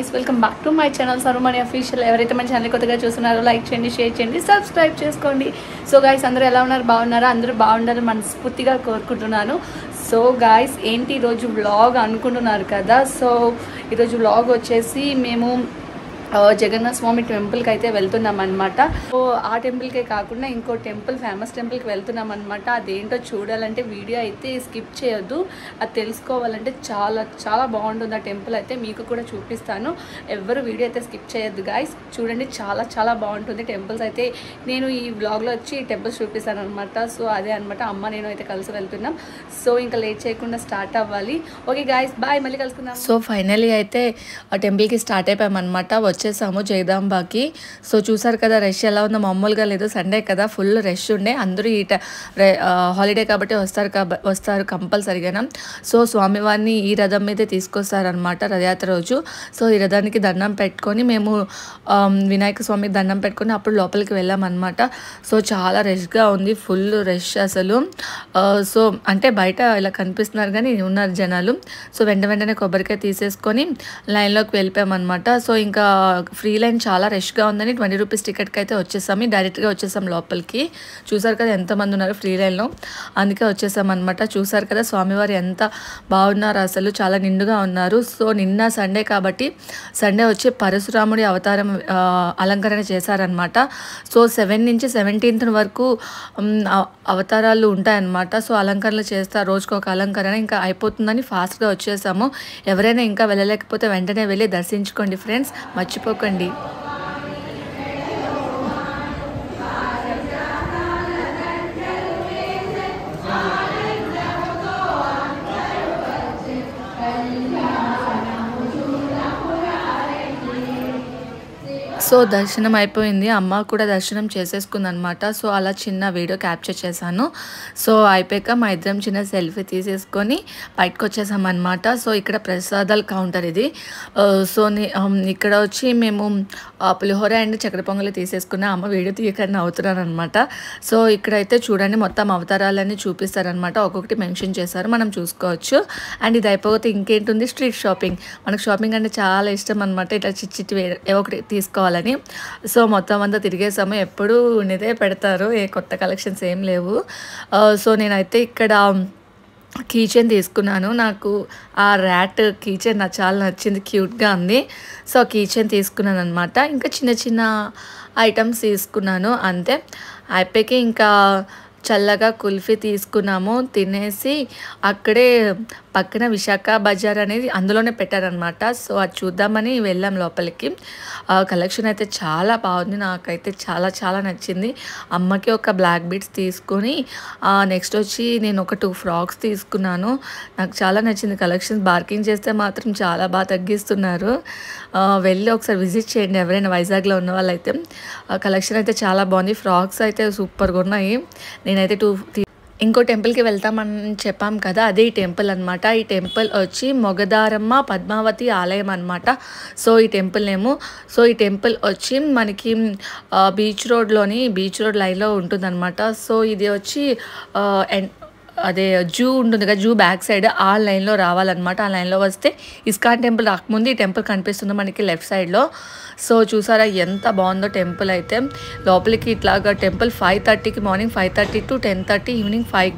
guys, welcome back to my channel Sarumani Official. ఎవరైతే మన channel కొత్తగా చూస్తున్నారో లైక్ చేయండి, షేర్ చేయండి, సబ్స్క్రైబ్ చేసుకోండి. సో గైస్ అందరూ ఎలా ఉన్నారు? బాగున్నారా? అందరూ బాగుండాలని మనస్ఫూర్తిగా కోరుకుంటున్నాను. సో గైస్ ఏంటి ఈరోజు వ్లాగ్ అనుకుంటున్నారు కదా. సో ఈరోజు వ్లాగ్ వచ్చేసి మేము జగన్నాథ స్వామి టెంపుల్కి అయితే వెళ్తున్నాం అనమాట. సో ఆ టెంపుల్కే కాకుండా ఇంకో టెంపుల్, ఫేమస్ టెంపుల్కి వెళ్తున్నాం అనమాట. అదేంటో చూడాలంటే వీడియో అయితే స్కిప్ చేయొద్దు. అది తెలుసుకోవాలంటే చాలా చాలా బాగుంటుంది ఆ టెంపుల్ అయితే. మీకు కూడా చూపిస్తాను, ఎవరు వీడియో అయితే స్కిప్ చేయొద్దు గాయస్. చూడండి, చాలా చాలా బాగుంటుంది టెంపుల్స్ అయితే. నేను ఈ వ్లాగ్లో వచ్చి టెంపుల్స్ చూపిస్తాను అనమాట. సో అదే అనమాట, అమ్మ నేను అయితే కలిసి వెళ్తున్నాం. సో ఇంకా లేట్ చేయకుండా స్టార్ట్ అవ్వాలి. ఓకే గాయస్, బాయ్, మళ్ళీ కలుసుకుందాం. సో ఫైనలీ అయితే ఆ టెంపుల్కి స్టార్ట్ అయిపోయామన్నమాట. వచ్చేసాము జగదాంబాకి. సో చూసారు కదా రష్ ఎలా ఉందో, మామూలుగా లేదు. సండే కదా, ఫుల్ రష్ ఉండే. అందరూ ఈ హాలిడే కాబట్టి వస్తారు కంపల్సరిగా. సో స్వామివారిని ఈ రథం మీదే తీసుకొస్తారనమాట రథయాత్ర రోజు. సో ఈ రథానికి దండం పెట్టుకొని మేము వినాయక స్వామికి దండం పెట్టుకొని అప్పుడు లోపలికి వెళ్ళామన్నమాట. సో చాలా రష్గా ఉంది, ఫుల్ రష్ అసలు. సో అంటే బయట ఇలా కనిపిస్తున్నారు కానీ ఉన్నారు జనాలు. సో వెంటనే కొబ్బరికాయ తీసేసుకొని లైన్లోకి వెళ్ళిపోయామన్నమాట. సో ఇంకా ఫ్రీ లైన్ చాలా రష్గా ఉందని 20 రూపీస్ టికెట్కి అయితే వచ్చేసాము. డైరెక్ట్గా వచ్చేసాం లోపలికి. చూసారు కదా ఎంతమంది ఉన్నారు ఫ్రీ లైన్లో, అందుకే వచ్చేసాం అనమాట. చూసారు కదా స్వామివారు ఎంత బాగున్నారు అసలు, చాలా నిండుగా ఉన్నారు. సో నిన్న సండే కాబట్టి సండే వచ్చి పరశురాముడి అవతారం అలంకరణ చేశారనమాట. సో 7 నుంచి 17th వరకు అవతారాలు ఉంటాయన్నమాట. సో అలంకరణలు చేస్తారు, రోజుకు ఒక అలంకరణ. ఇంకా అయిపోతుందని ఫాస్ట్గా వచ్చేసాము. ఎవరైనా ఇంకా వెళ్ళలేకపోతే వెంటనే వెళ్ళి దర్శించుకోండి ఫ్రెండ్స్, మర్చిపోకండి. సో దర్శనం అయిపోయింది, అమ్మ కూడా దర్శనం చేసేసుకుంది అనమాట. సో అలా చిన్న వీడియో క్యాప్చర్ చేశాను. సో అయిపోయాక మా ఇద్దరం చిన్న సెల్ఫీ తీసేసుకొని బయటకు వచ్చేసామన్నమాట. సో ఇక్కడ ప్రసాదాల కౌంటర్ ఇది. సో ఇక్కడ వచ్చి మేము పులిహోర అండ్ చక్కెర పొంగలి తీసేసుకున్నా. అమ్మ వీడియో తీయకన్నా అవుతున్నాను అనమాట. సో ఇక్కడైతే చూడండి మొత్తం అవతారాలన్నీ చూపిస్తారనమాట, ఒక్కొక్కటి మెన్షన్ చేశారు, మనం చూసుకోవచ్చు. అండ్ ఇది అయిపోతే ఇంకేంటుంది, స్ట్రీట్ షాపింగ్. మనకు షాపింగ్ అంటే చాలా ఇష్టం అనమాట. ఇట్లా చిట్టి ఏవో ఒకటి తీసుకోవాలి. సో మొత్తం అంతా తిరిగేసాము, ఎప్పుడు ఉన్నదే పెడతారు, ఏ కొత్త కలెక్షన్స్ ఏం లేవు. సో నేనైతే ఇక్కడ కీచెన్ తీసుకున్నాను. నాకు ఆ ర్యాట్ కీచెన్ నాకు చాలా నచ్చింది, క్యూట్గా ఉంది. సో కీచెన్ తీసుకున్నాను అనమాట. ఇంకా చిన్న చిన్న ఐటమ్స్ తీసుకున్నాను అంతే. అయిపోయి ఇంకా చల్లగా కుల్ఫీ తీసుకున్నాము. తినేసి అక్కడే పక్కన విశాఖ బజార్ అనేది అందులోనే పెట్టారనమాట. సో అది చూద్దామని వెళ్ళాం లోపలికి. కలెక్షన్ అయితే చాలా బాగుంది, నాకైతే చాలా చాలా నచ్చింది. అమ్మకి ఒక బ్లాక్ బీడ్స్ తీసుకొని నెక్స్ట్ వచ్చి నేను ఒక 2 ఫ్రాక్స్ తీసుకున్నాను. నాకు చాలా నచ్చింది కలెక్షన్. బార్కింగ్ చేస్తే మాత్రం చాలా బాగా తగ్గిస్తున్నారు. వెళ్ళి ఒకసారి విజిట్ చేయండి ఎవరైనా వైజాగ్లో ఉన్న వాళ్ళైతే. కలెక్షన్ అయితే చాలా బాగుంది, ఫ్రాక్స్ అయితే సూపర్గా ఉన్నాయి. నేనైతే 2 ఇంకో టెంపుల్కి వెళ్తామని చెప్పాం కదా, అదే ఈ టెంపుల్ అనమాట. ఈ టెంపుల్ వచ్చి మొగదారమ్మ పద్మావతి ఆలయం అనమాట. సో ఈ టెంపుల్ నేము. సో ఈ టెంపుల్ వచ్చి మనకి బీచ్ రోడ్ లైన్లో ఉంటుందన్నమాట. సో ఇది వచ్చి అదే జూ ఉంటుంది కదా, జూ బ్యాక్ సైడ్ ఆ లైన్లో రావాలన్నమాట. ఆ లైన్లో వస్తే ఇస్కాన్ టెంపుల్ రాకముందు ఈ టెంపుల్ కనిపిస్తుంది మనకి లెఫ్ట్ సైడ్లో. సో చూసారా ఎంత బాగుందో టెంపుల్ అయితే. లోపలికి ఇట్లాగా టెంపుల్ 5:30కి, మార్నింగ్ 5:30 to 10:30, ఈవినింగ్ 5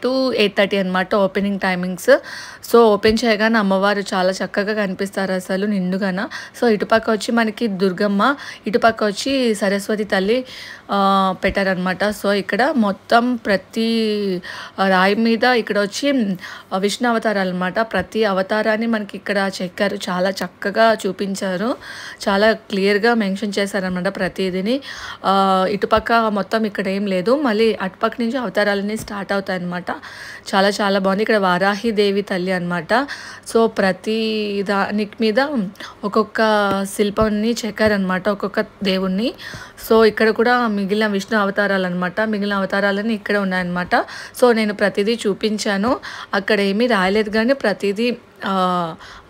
to 8:30 అనమాట ఓపెనింగ్ టైమింగ్స్. సో ఓపెన్ చేయగానే అమ్మవారు చాలా చక్కగా కనిపిస్తారు అసలు, నిండుగాన. సో ఇటుపక్క వచ్చి మనకి దుర్గమ్మ, ఇటుపక్క వచ్చి సరస్వతి తల్లి పెట్టారనమాట. సో ఇక్కడ మొత్తం ప్రతి రాయి మీద ఇక్కడ వచ్చి విష్ణు అవతారాలు అనమాట. ప్రతి అవతారాన్ని మనకి ఇక్కడ చెక్కారు, చాలా చక్కగా చూపించారు, చాలా క్లియర్గా మెన్షన్ చేశారనమాట ప్రతిదిని. ఇటుపక్క మొత్తం ఇక్కడ ఏం లేదు, మళ్ళీ అటుపక్క నుంచి అవతారాలన్నీ స్టార్ట్ అవుతాయి అనమాట. చాలా చాలా బాగుంది. ఇక్కడ వారాహి దేవి తల్లి అనమాట. సో ప్రతి దానికి మీద ఒక్కొక్క శిల్పాన్ని చెక్కారనమాట, ఒక్కొక్క దేవుణ్ణి. సో ఇక్కడ కూడా మిగిలిన విష్ణు అవతారాలు అనమాట, మిగిలిన అవతారాలన్నీ ఇక్కడ ఉన్నాయన్నమాట. సో నేను ప్రతిదీ చూపించాను, అక్కడ ఏమీ రాయలేదు కానీ ప్రతిదీ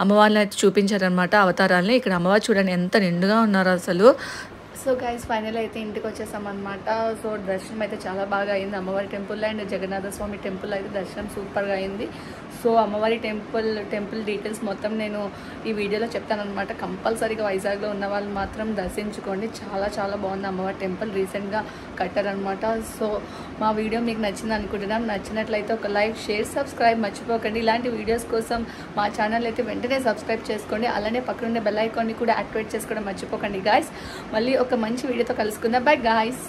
అమ్మవారిని అయితే చూపించారనమాట అవతారాలని. ఇక్కడ అమ్మవారు చూడండి ఎంత నిండుగా ఉన్నారు అసలు. సో గైస్ ఫైనల్ అయితే ఇంటికి వచ్చేసాం అనమాట. సో దర్శనం అయితే చాలా బాగా అయింది అమ్మవారి టెంపుల్లో. అండ్ జగన్నాథ స్వామి టెంపుల్ అయితే దర్శనం సూపర్గా అయింది. సో అమ్మవారి టెంపుల్ డీటెయిల్స్ మొత్తం నేను ఈ వీడియోలో చెప్తానమాట. కంపల్సరీగా వైజాగ్లో ఉన్న వాళ్ళు మాత్రం దర్శించుకోండి. చాలా చాలా బాగుంది అమ్మవారి టెంపుల్, రీసెంట్గా కట్టారనమాట. సో మా వీడియో మీకు నచ్చింది అనుకుంటున్నాం. నచ్చినట్లయితే ఒక లైక్, షేర్, సబ్స్క్రైబ్ మర్చిపోకండి. ఇలాంటి వీడియోస్ కోసం మా ఛానల్ అయితే వెంటనే సబ్స్క్రైబ్ చేసుకోండి. అలానే పక్కనుండే బెల్ ఐకాన్ని కూడా యాక్టివేట్ చేసుకోవడం మర్చిపోకండి గాయస్. మళ్ళీ ఒక మంచి వీడియోతో కలుసుకుందాం. By guys.